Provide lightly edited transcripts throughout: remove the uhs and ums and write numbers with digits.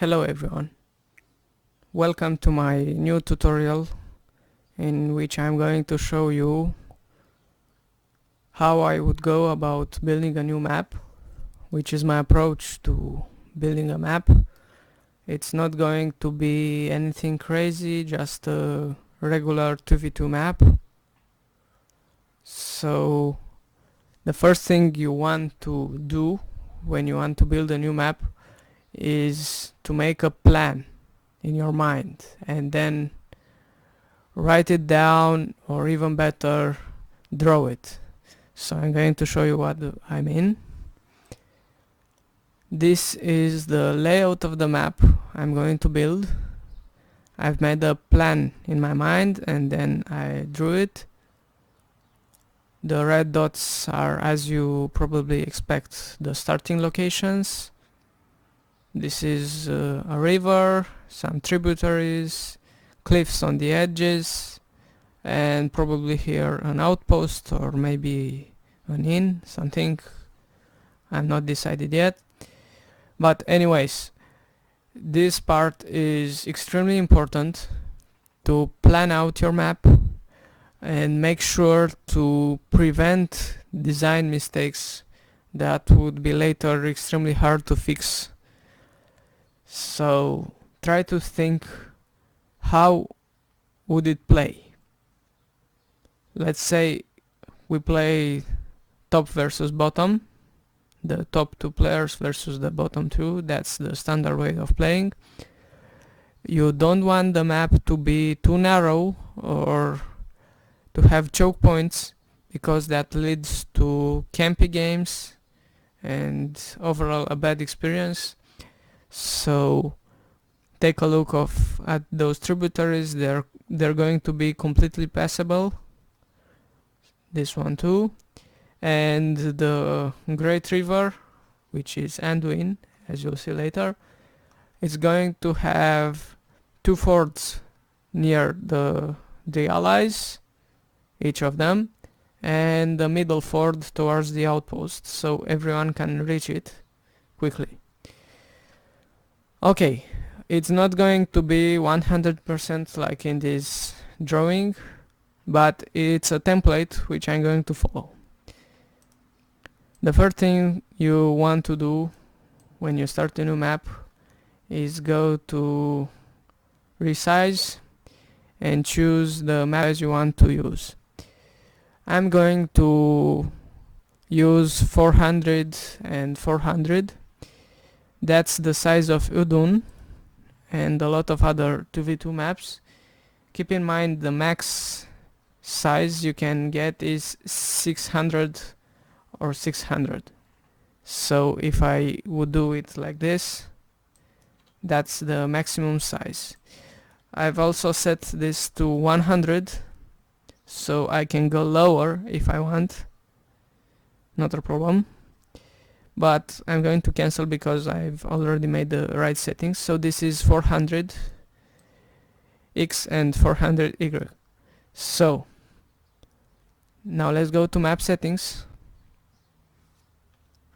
Hello everyone, welcome to my new tutorial in which I'm going to show you how I would go about building a new map, which is my approach to building a map. It's not going to be anything crazy, just a regular 2v2 map. So the first thing you want to do when you want to build a new map is to make a plan in your mind and then write it down, or even better, draw it. So I'm going to show you what I mean. This is the layout of the map I'm going to build. I've made a plan in my mind and then I drew it. The red dots are, as you probably expect, the starting locations. This is a river, some tributaries, cliffs on the edges, and probably here an outpost or maybe an inn, something. I'm not decided yet. But anyways, this part is extremely important to plan out your map and make sure to prevent design mistakes that would be later extremely hard to fix. So try to think, how would it play? Let's say we play top versus bottom, the top two players versus the bottom two. That's the standard way of playing. You don't want the map to be too narrow or to have choke points, because that leads to campy games and overall a bad experience. So take a look at those tributaries. They're going to be completely passable. This one too. And the Great River, which is Anduin, as you'll see later, is going to have two fords near the allies, each of them, and the middle ford towards the outpost, so everyone can reach it quickly. Okay, it's not going to be 100% like in this drawing, but it's a template which I'm going to follow. The first thing you want to do when you start a new map is go to resize and choose the map size you want to use. I'm going to use 400 and 400. That's the size of Udun and a lot of other 2v2 maps. Keep in mind the max size you can get is 600 or 600. So if I would do it like this, that's the maximum size. I've also set this to 100, so I can go lower if I want, not a problem. But I'm going to cancel because I've already made the right settings. So this is 400 X and 400 Y. So now let's go to map settings.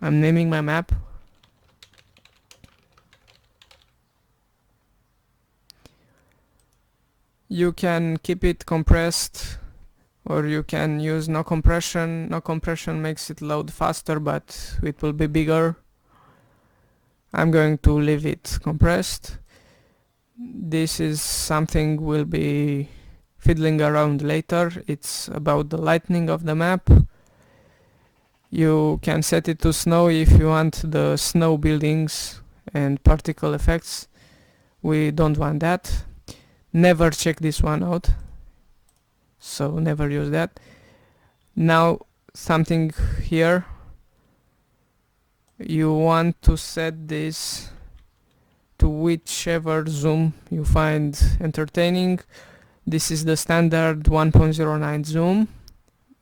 I'm naming my map. You can keep it compressed, or you can use no compression. No compression makes it load faster, but it will be bigger. I'm going to leave it compressed. This is something we'll be fiddling around later. It's about the lighting of the map. You can set it to snow if you want the snow buildings and particle effects. We don't want that. Never check this one out, so never use that. Now something here, you want to set this to whichever zoom you find entertaining. This is the standard 1.09 zoom,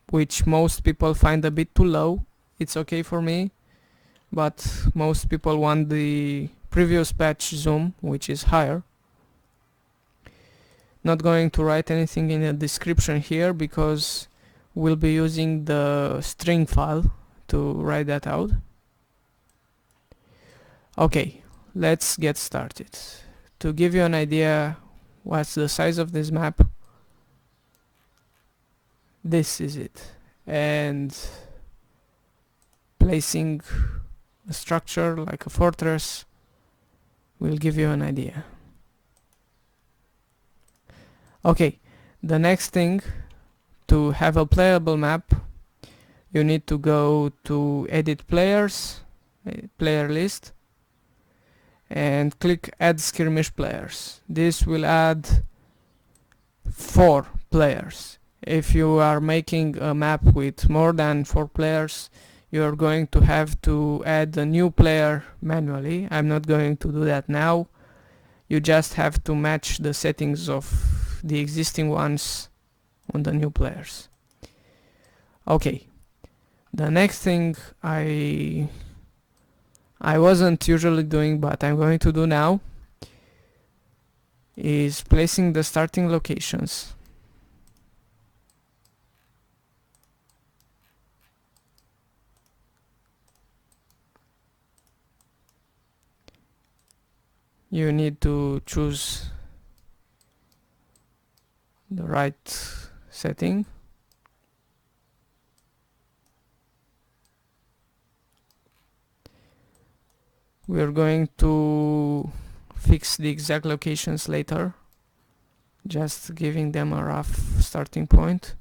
which most people find a bit too low. It's okay for me, but most people want the previous patch zoom, which is higher. Not going to write anything in the description here because we'll be using the string file to write that out. Okay, let's get started. To give you an idea what's the size of this map, this is it. And placing a structure like a fortress will give you an idea. Okay, the next thing, to have a playable map, you need to go to edit players, player list, and click add skirmish players. This will add 4 players. If you are making a map with more than 4 players, you're going to have to add a new player manually. I'm not going to do that now. You just have to match the settings of the existing ones on the new players. Okay, the next thing I wasn't usually doing, but I'm going to do now, is placing the starting locations. You need to choose the right setting. We're going to fix the exact locations later, just giving them a rough starting point.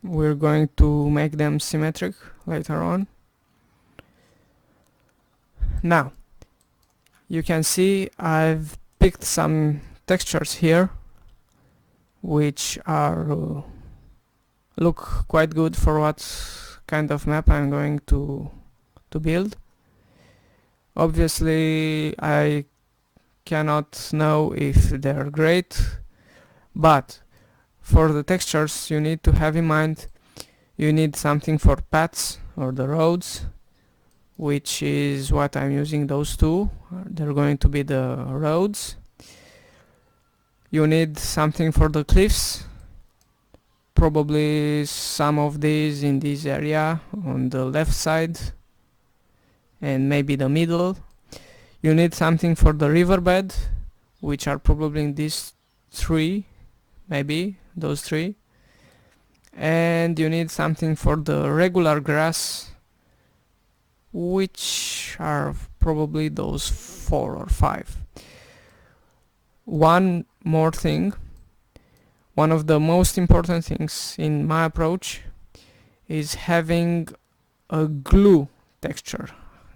We're going to make them symmetric later on. Now, you can see I've picked some textures here which are look quite good for what kind of map I'm going to build. Obviously I cannot know if they're great, but for the textures you need to have in mind you need something for paths or the roads, which is what I'm using. Those two, they're going to be the roads. You need something for the cliffs, probably some of these in this area on the left side and maybe the middle. You need something for the riverbed, which are probably in these 3, maybe those 3, and you need something for the regular grass, which are probably those 4 or 5. One more thing, one of the most important things in my approach is having a glue texture.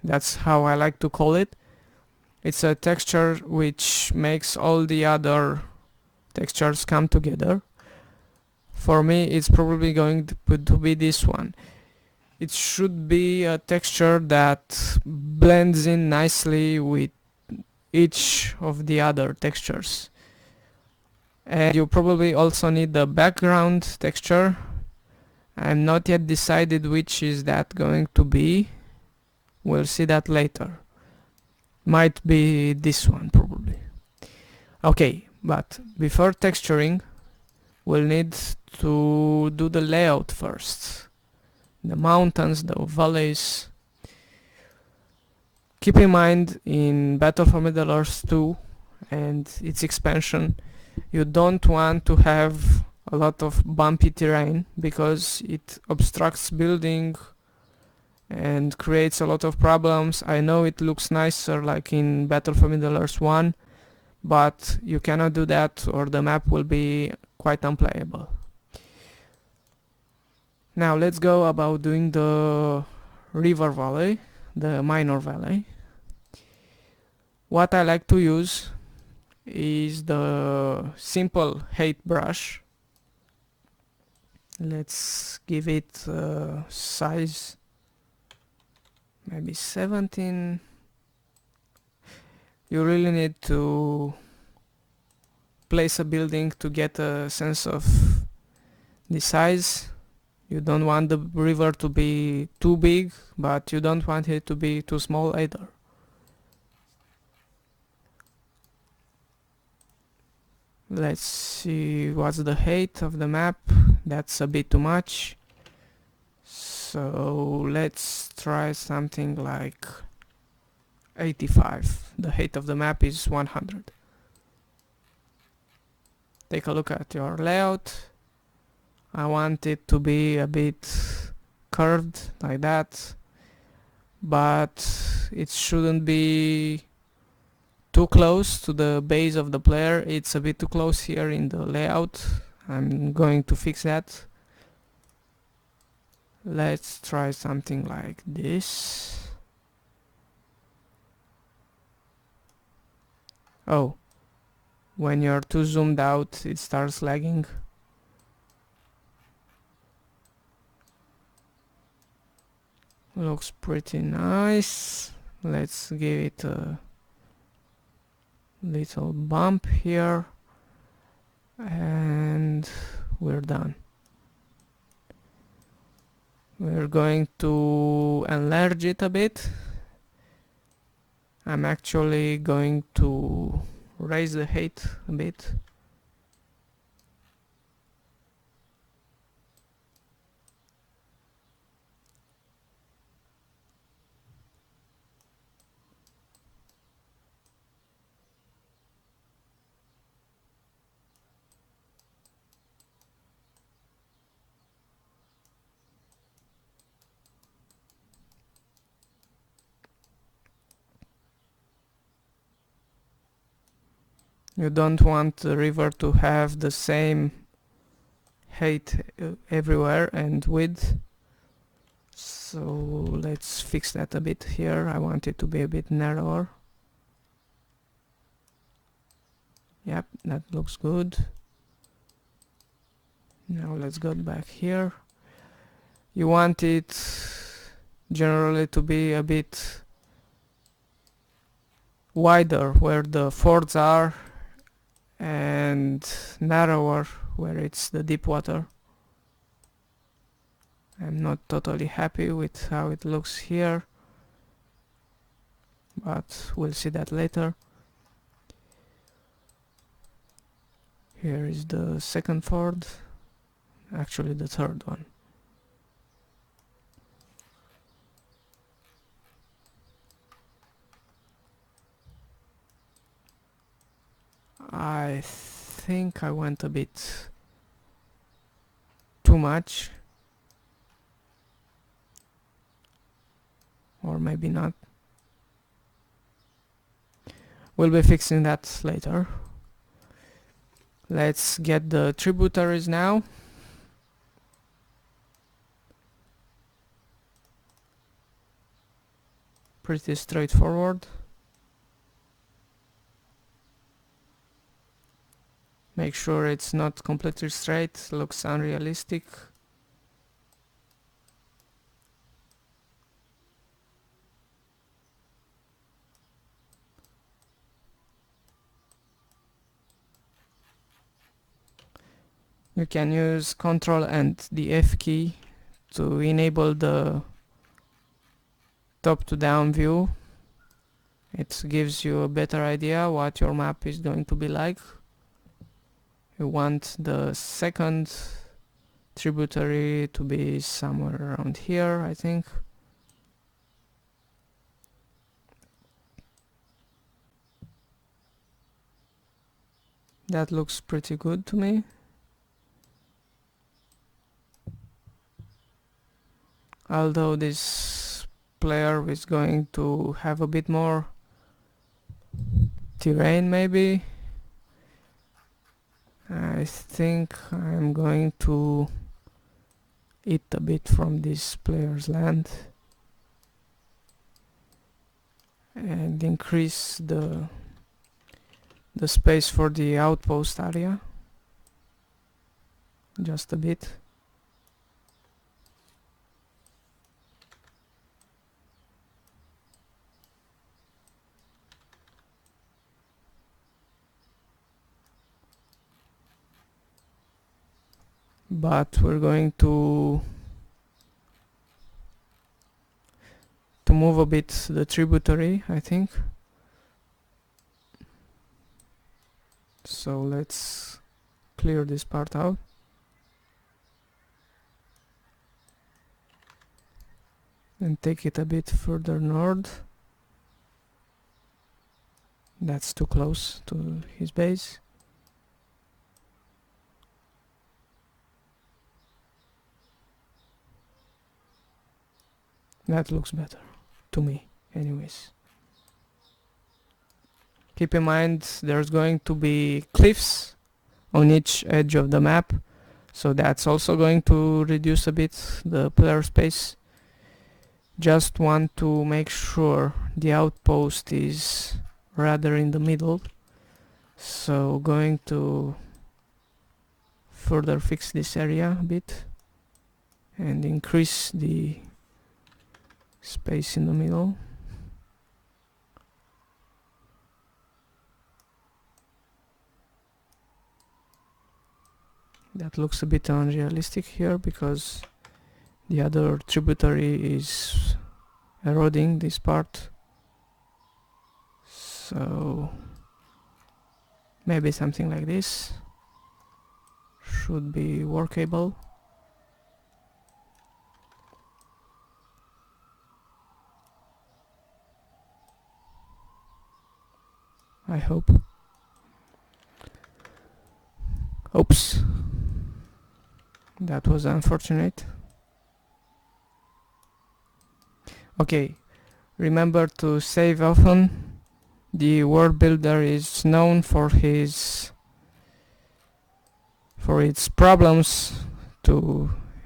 That's how I like to call it. It's a texture which makes all the other textures come together. For me it's probably going to be this one. It should be a texture that blends in nicely with each of the other textures. And you probably also need the background texture. I'm not yet decided which is that going to be. We'll see that later. Might be this one probably. Okay, but before texturing we'll need to do the layout first. The mountains, the valleys. Keep in mind, in Battle for Middle-earth 2 and its expansion, you don't want to have a lot of bumpy terrain because it obstructs building and creates a lot of problems. I know it looks nicer like in Battle for Middle-earth 1, but you cannot do that or the map will be quite unplayable. Now let's go about doing the river valley, the minor valley. What I like to use is the simple height brush. Let's give it size maybe 17. You really need to place a building to get a sense of the size. You don't want the river to be too big, but you don't want it to be too small either. Let's see what's the height of the map. That's a bit too much. So let's try something like 85. The height of the map is 100. Take a look at your layout. I want it to be a bit curved like that, but it shouldn't be too close to the base of the player. It's a bit too close here in the layout. I'm going to fix that. Let's try something like this. Oh, when you're too zoomed out it starts lagging. Looks pretty nice. Let's give it a little bump here and we're done. We're going to enlarge it a bit. I'm actually going to raise the height a bit. You don't want the river to have the same height everywhere and width. So let's fix that a bit here. I want it to be a bit narrower. Yep, that looks good. Now let's go back here. You want it generally to be a bit wider where the fords are and narrower where it's the deep water. I'm not totally happy with how it looks here, but we'll see that later. Here is the second ford, actually the third one. I think I went a bit too much, or maybe not. We'll be fixing that later. Let's get the tributaries now. Pretty straightforward. Make sure it's not completely straight, looks unrealistic. You can use Ctrl and the F key to enable the top to down view. It gives you a better idea what your map is going to be like. You want the second tributary to be somewhere around here, I think. That looks pretty good to me. Although this player is going to have a bit more terrain maybe, I think I'm going to eat a bit from this player's land and increase the space for the outpost area just a bit. But we're going to move a bit the tributary, I think. So let's clear this part out. And take it a bit further north. That's too close to his base. That looks better to me, anyways. Keep in mind there's going to be cliffs on each edge of the map, so that's also going to reduce a bit the player space. Just want to make sure the outpost is rather in the middle, so going to further fix this area a bit and increase the space in the middle. That looks a bit unrealistic here because the other tributary is eroding this part, so maybe something like this should be workable. I hope. Oops, that was unfortunate. Okay, remember to save often. The world builder is known for its problems.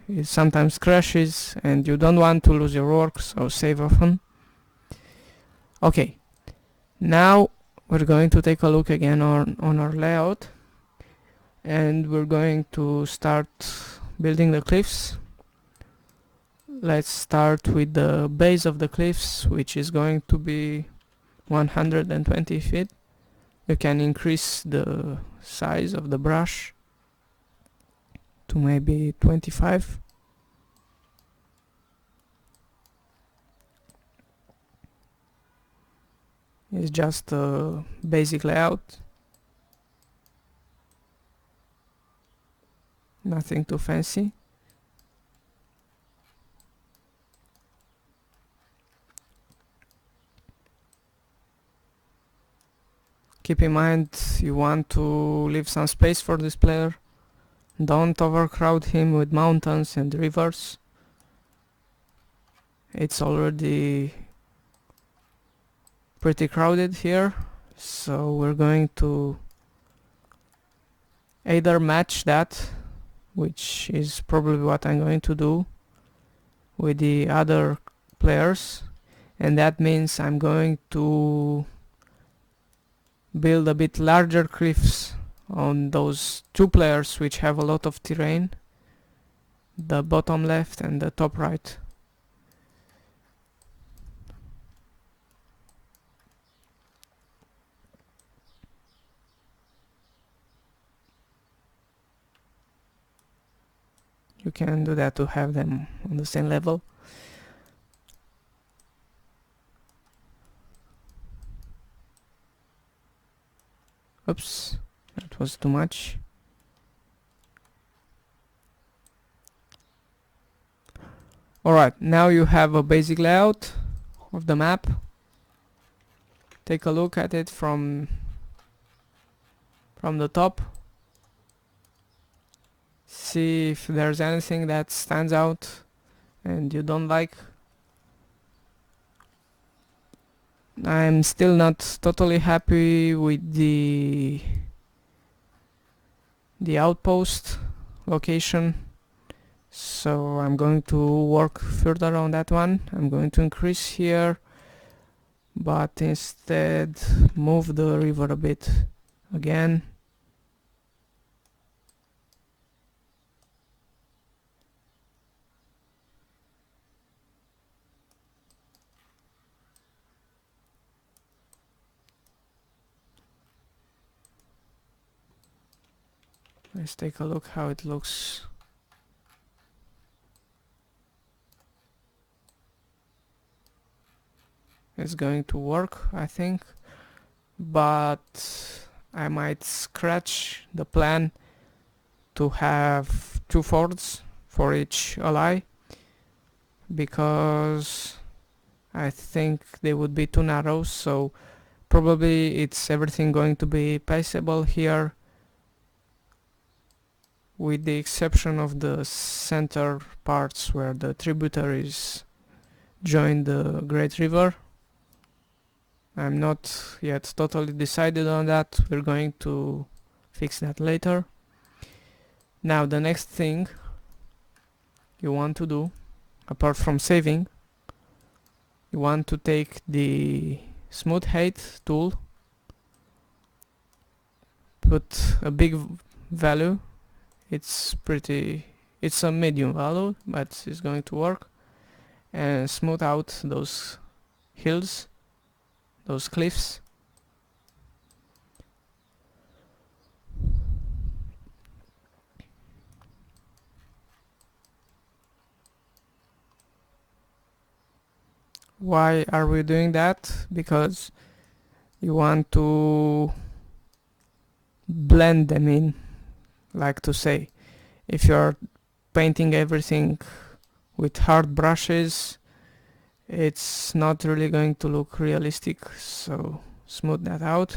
It sometimes crashes and you don't want to lose your work, so save often. Okay, now we're going to take a look again on our layout, and we're going to start building the cliffs. Let's start with the base of the cliffs, which is going to be 120 feet. You can increase the size of the brush to maybe 25. It's just a basic layout, nothing too fancy. Keep in mind you want to leave some space for this player. Don't overcrowd him with mountains and rivers. It's already pretty crowded here, so we're going to either match that, which is probably what I'm going to do, with the other players, and that means I'm going to build a bit larger cliffs on those two players which have a lot of terrain, the bottom left and the top right. You can do that to have them on the same level. Oops, that was too much. Alright, now you have a basic layout of the map. Take a look at it from the top. See if there's anything that stands out and you don't like. I'm still not totally happy with the outpost location, so I'm going to work further on that one. I'm going to increase here, but instead move the river a bit again. Let's take a look how it looks. is going to work, I think, but I might scratch the plan to have 2 forts for each ally, because I think they would be too narrow, so probably it's everything going to be paceable here, with the exception of the center parts where the tributaries join the Great River. I'm not yet totally decided on that, we're going to fix that later. Now the next thing you want to do, apart from saving, you want to take the smooth height tool, put a big value, it's a medium value, but it's going to work, and smooth out those hills, those cliffs. Why are we doing that? Because you want to blend them in, like to say. If you're painting everything with hard brushes, it's not really going to look realistic, so smooth that out.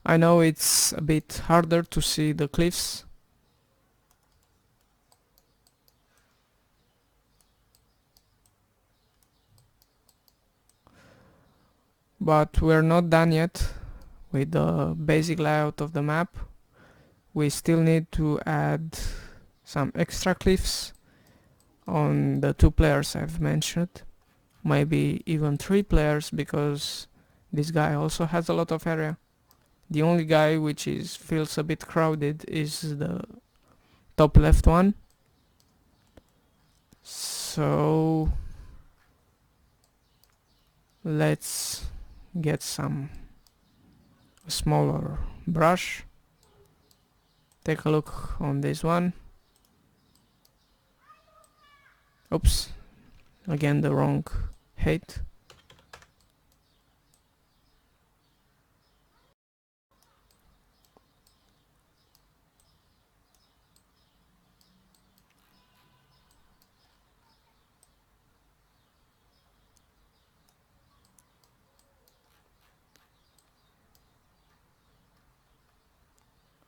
I know it's a bit harder to see the cliffs, but we're not done yet with the basic layout of the map. We still need to add some extra cliffs on the 2 players I've mentioned, maybe even 3 players, because this guy also has a lot of area. The only guy which feels a bit crowded is the top left one. So let's get some smaller brush. Take a look on this one. Oops, again the wrong height.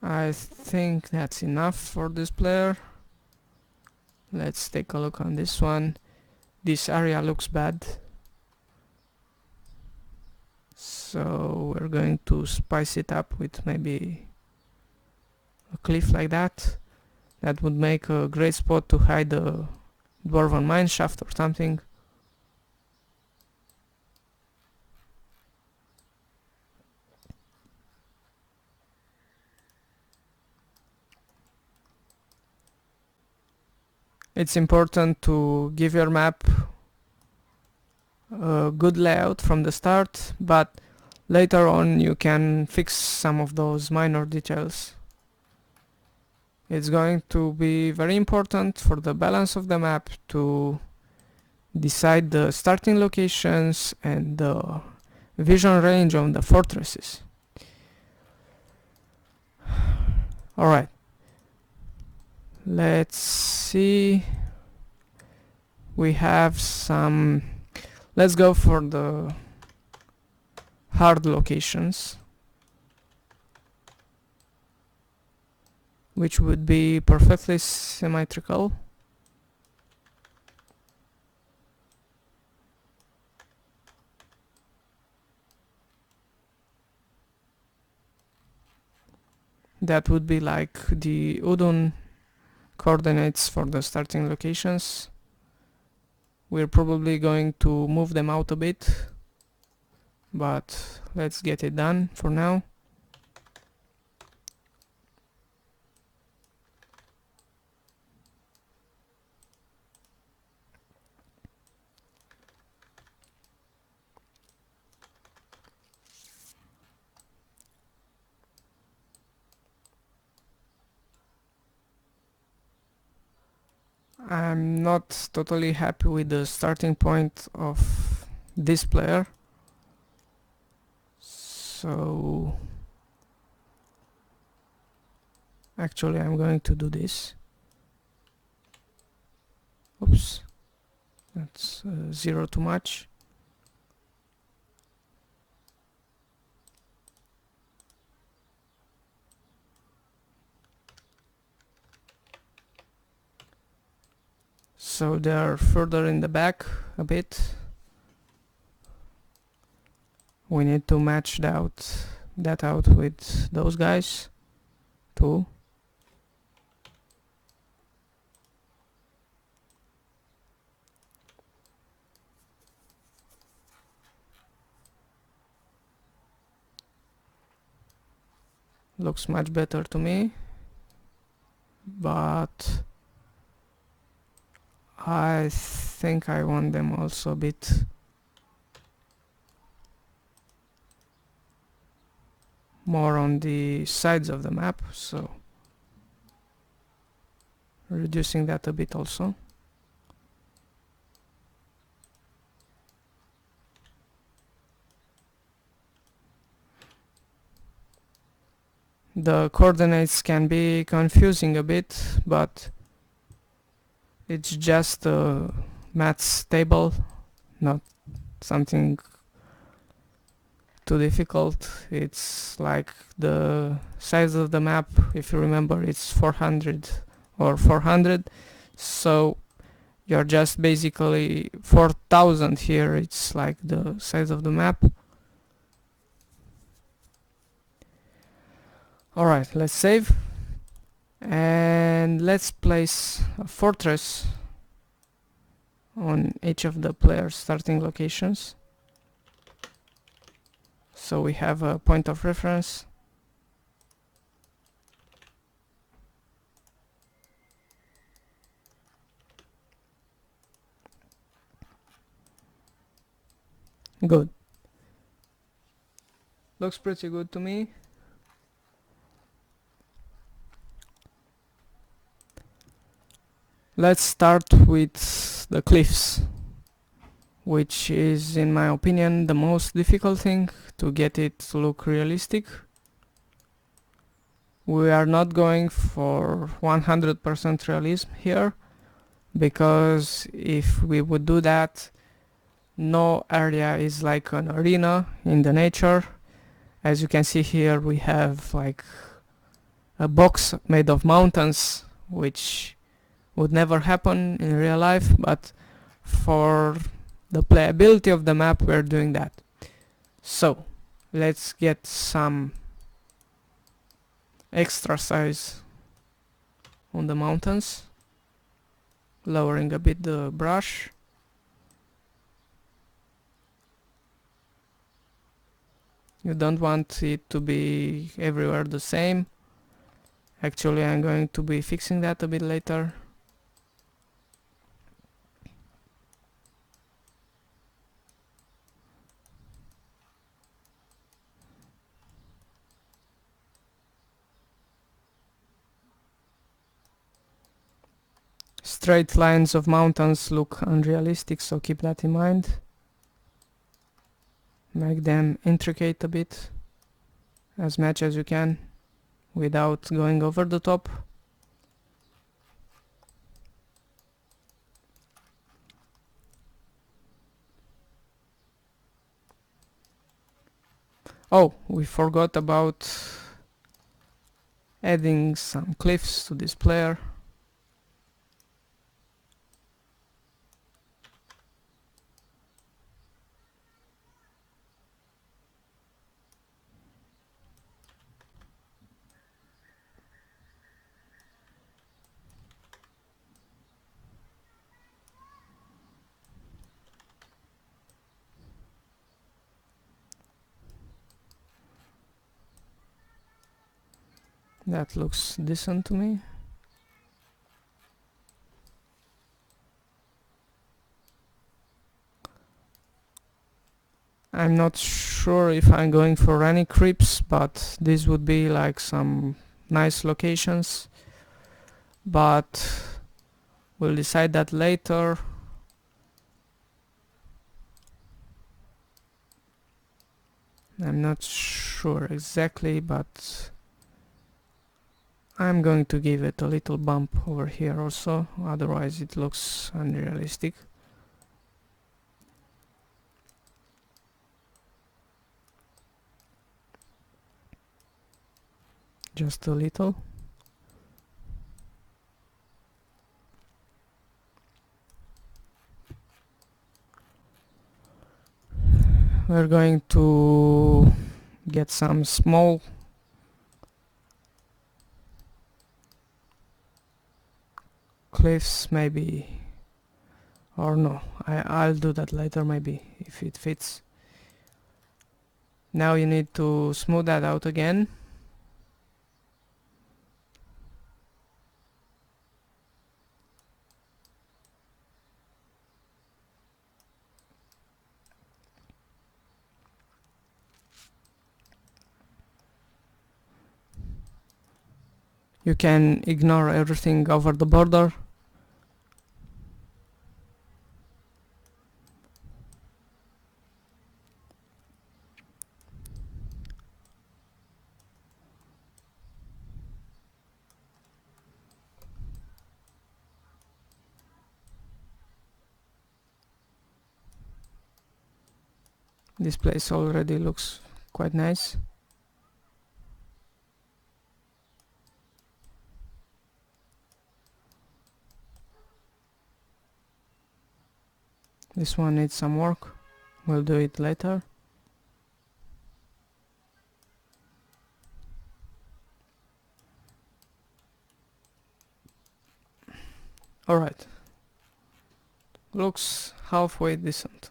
I think that's enough for this player. Let's take a look on this one. This area looks bad, so we're going to spice it up with maybe a cliff like that. That would make a great spot to hide a dwarven mine shaft or something. It's important to give your map a good layout from the start, but later on you can fix some of those minor details. It's going to be very important for the balance of the map to decide the starting locations and the vision range on the fortresses. Alright, let's see. We have some... Let's go for the hard locations, which would be perfectly symmetrical. That would be like the Udon coordinates for the starting locations. We're probably going to move them out a bit, but let's get it done for now. I'm not totally happy with the starting point of this player, so actually I'm going to do this. Oops, that's 0 too much. So they're further in the back a bit. We need to match that out with those guys too. Looks much better to me, but I think I want them also a bit more on the sides of the map, so reducing that a bit also. The coordinates can be confusing a bit, but it's just a maths table, not something too difficult. It's like the size of the map, if you remember, it's 400 or 400, so you're just basically 4000 here, it's like the size of the map. Alright, let's save and let's place a fortress on each of the players' starting locations, so we have a point of reference. Good. Looks pretty good to me. Let's start with the cliffs, which is, in my opinion, the most difficult thing to get it to look realistic. We are not going for 100% realism here, because if we would do that, no area is like an arena in the nature. As you can see here, we have like a box made of mountains, which would never happen in real life, but for the playability of the map we're doing that. So let's get some extra size on the mountains, lowering a bit the brush. You don't want it to be everywhere the same. Actually, I'm going to be fixing that a bit later. Straight lines of mountains look unrealistic, so keep that in mind. Make them intricate a bit, as much as you can, without going over the top. Oh, we forgot about adding some cliffs to this player. That looks decent to me. I'm not sure if I'm going for any creeps, but this would be like some nice locations. But We'll decide that later. I'm not sure exactly, but I'm going to give it a little bump over here also, otherwise it looks unrealistic. Just a little. We're going to get some small cliffs maybe, or no, I'll do that later maybe if it fits. Now you need to smooth that out again. You can ignore everything over the border. This place already looks quite nice. This one needs some work. We'll do it later. Alright. Looks halfway decent.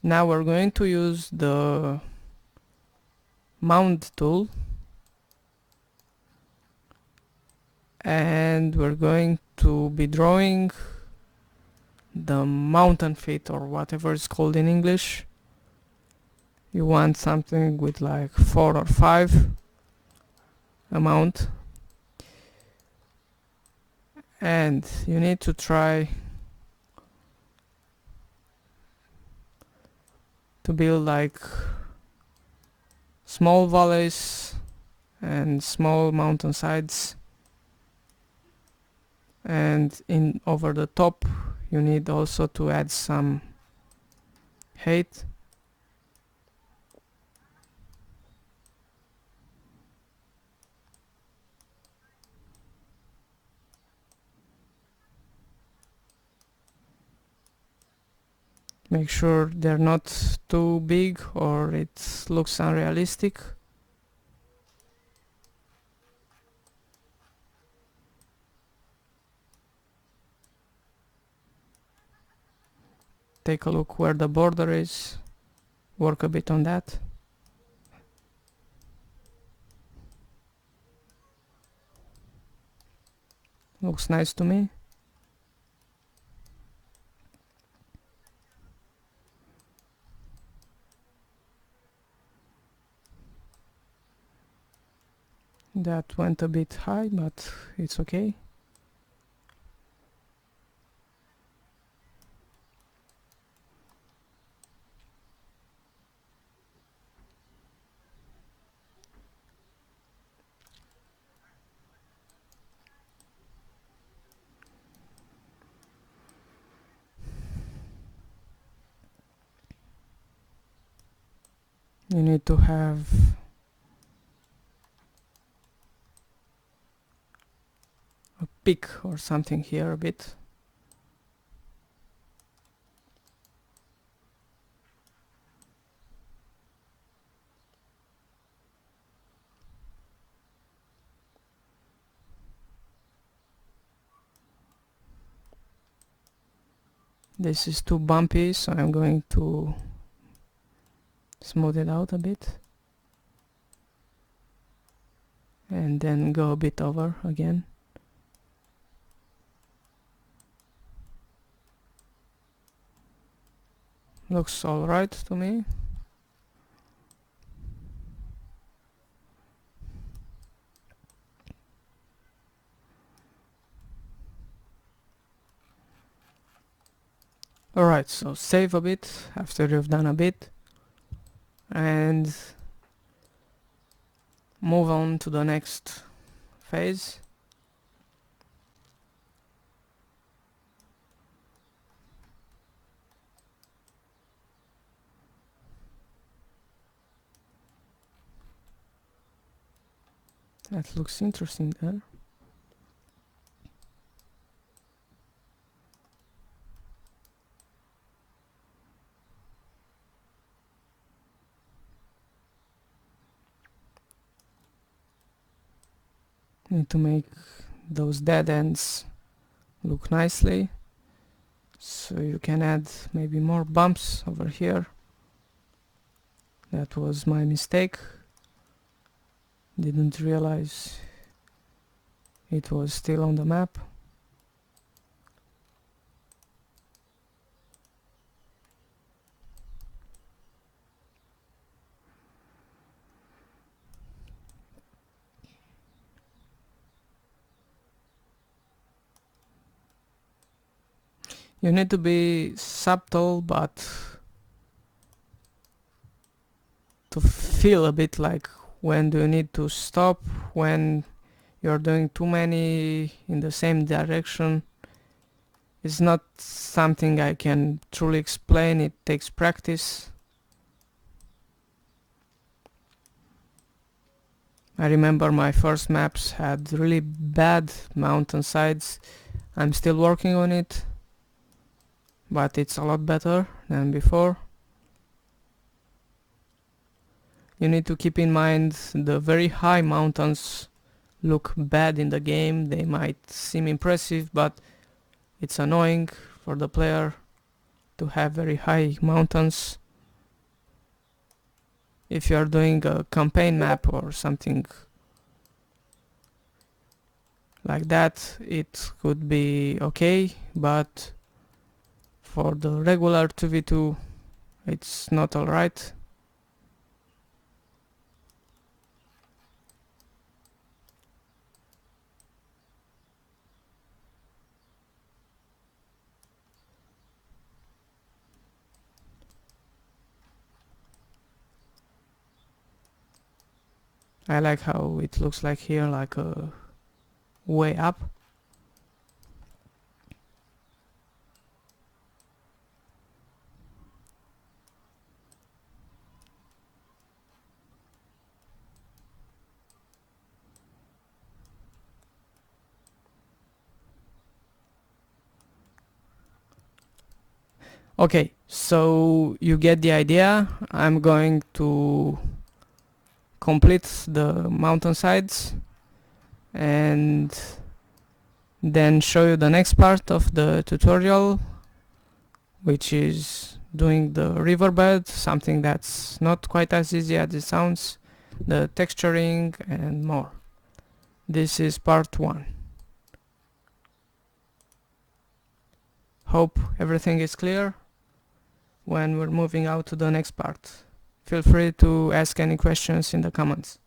Now we're going to use the mount tool, and we're going to be drawing the mountain feet, or whatever it's called in English. You want something with like 4 or 5 amount, and you need to try to build like small valleys and small mountain sides, and in over the top you need also to add some height. Make sure they're not too big or it looks unrealistic. Take a look where the border is, work a bit on that. Looks nice to me. That went a bit high, but it's okay. You need to have a peak or something here a bit. This is too bumpy, so I'm going to smooth it out a bit and then go a bit over again. Looks alright to me. Alright, so save a bit after you've done a bit and move on to the next phase. That looks interesting there. Need to make those dead ends look nicely, so you can add maybe more bumps over here. That was my mistake. Didn't realize it was still on the map. You need to be subtle, but to feel a bit like when do you need to stop, when you're doing too many in the same direction. It's not something I can truly explain, it takes practice. I remember my first maps had really bad mountainsides. I'm still working on it, but it's a lot better than before. You need to keep in mind the very high mountains look bad in the game. They might seem impressive, but it's annoying for the player to have very high mountains. If you are doing a campaign map or something like that, it could be okay, but for the regular 2v2 it's not alright. I like how it looks like here, like a way up. Okay, so you get the idea. I'm going to complete the mountainsides and then show you the next part of the tutorial, which is doing the riverbed, something that's not quite as easy as it sounds, the texturing and more. This is part 1. Hope everything is clear. When we're moving out to the next part, feel free to ask any questions in the comments.